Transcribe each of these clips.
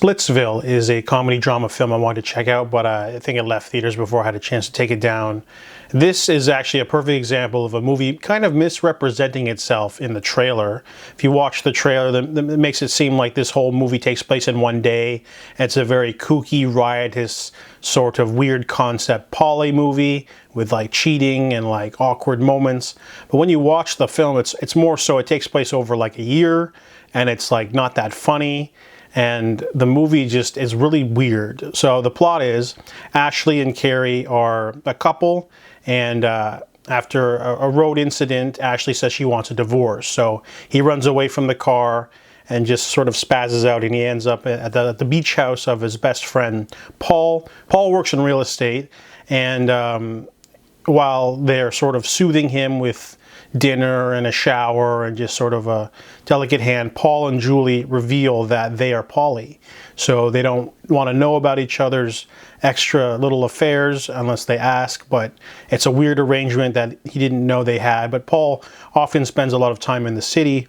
Splitsville is a comedy drama film I wanted to check out, but I think it left theaters before I had a chance to take it down. This is actually a perfect example of a movie kind of misrepresenting itself in the trailer. If you watch the trailer, it makes it seem like this whole movie takes place in one day. It's a very kooky, riotous, sort of weird concept poly movie with like cheating and like awkward moments. But when you watch the film, it's more so it takes place over like a year, and it's like not that funny. And the movie just is really weird. So the plot is Ashley and Carey are a couple, and after a road incident, Ashley says she wants a divorce. So he runs away from the car and just sort of spazzes out, and he ends up at the beach house of his best friend, Paul. Paul works in real estate, and while they're sort of soothing him with dinner and a shower and just sort of a delicate hand, Paul and Julie reveal that they are poly. So they don't want to know about each other's extra little affairs unless they ask, but it's a weird arrangement that he didn't know they had. But Paul often spends a lot of time in the city.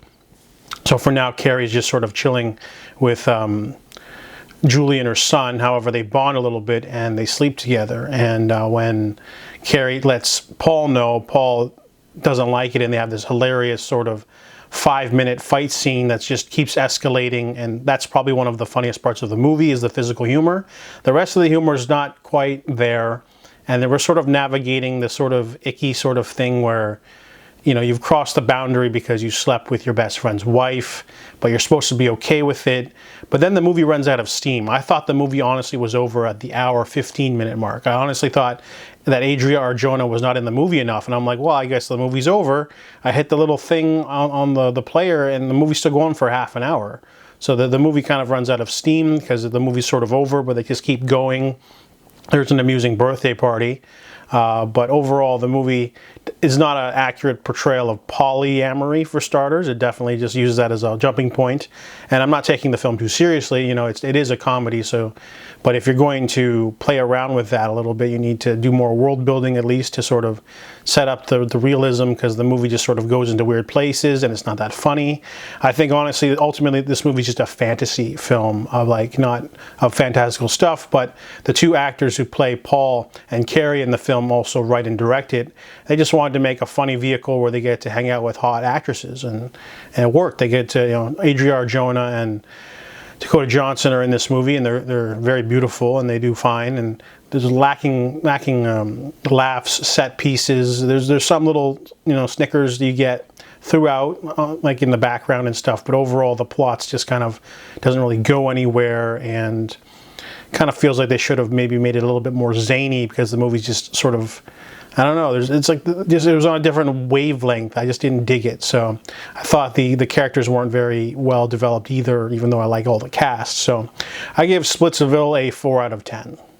So for now, Carey's just sort of chilling with Julie and her son. However, they bond a little bit and they sleep together. And when Carey lets Paul know, Paul doesn't like it, and they have this hilarious sort of 5-minute fight scene that just keeps escalating, and that's probably one of the funniest parts of the movie is the physical humor. The rest of the humor is not quite there, and they were sort of navigating this sort of icky sort of thing where, you know, you've crossed the boundary because you slept with your best friend's wife, but you're supposed to be okay with it. But then the movie runs out of steam. I thought the movie honestly was over at the hour 15-minute mark. I honestly thought that Adria Arjona was not in the movie enough, and I'm like, well, I guess the movie's over. I hit the little thing on the player, and the movie's still going for half an hour. So the movie kind of runs out of steam because the movie's sort of over, but they just keep going. There's an amusing birthday party. But overall, the movie is not an accurate portrayal of polyamory, for starters. It definitely just uses that as a jumping point. And I'm not taking the film too seriously. You know, it is a comedy. But if you're going to play around with that a little bit, you need to do more world building at least to sort of set up the realism, because the movie just sort of goes into weird places and it's not that funny. I think honestly, ultimately, this movie is just a fantasy film of like not of fantastical stuff, but the two actors who play Paul and Carey in the film also write and direct it. They just wanted to make a funny vehicle where they get to hang out with hot actresses, and it worked. They get to, you know, Adria Arjona and Dakota Johnson are in this movie, and they're very beautiful, and they do fine. And there's lacking laughs, set pieces. There's some little, you know, snickers you get throughout, like in the background and stuff. But overall, the plot's just kind of doesn't really go anywhere, and kind of feels like they should have maybe made it a little bit more zany, because the movie's just sort of, I don't know, it's like it was on a different wavelength. I just didn't dig it. So I thought the characters weren't very well developed either, even though I like all the cast. So I give Splitsville a 4 out of 10.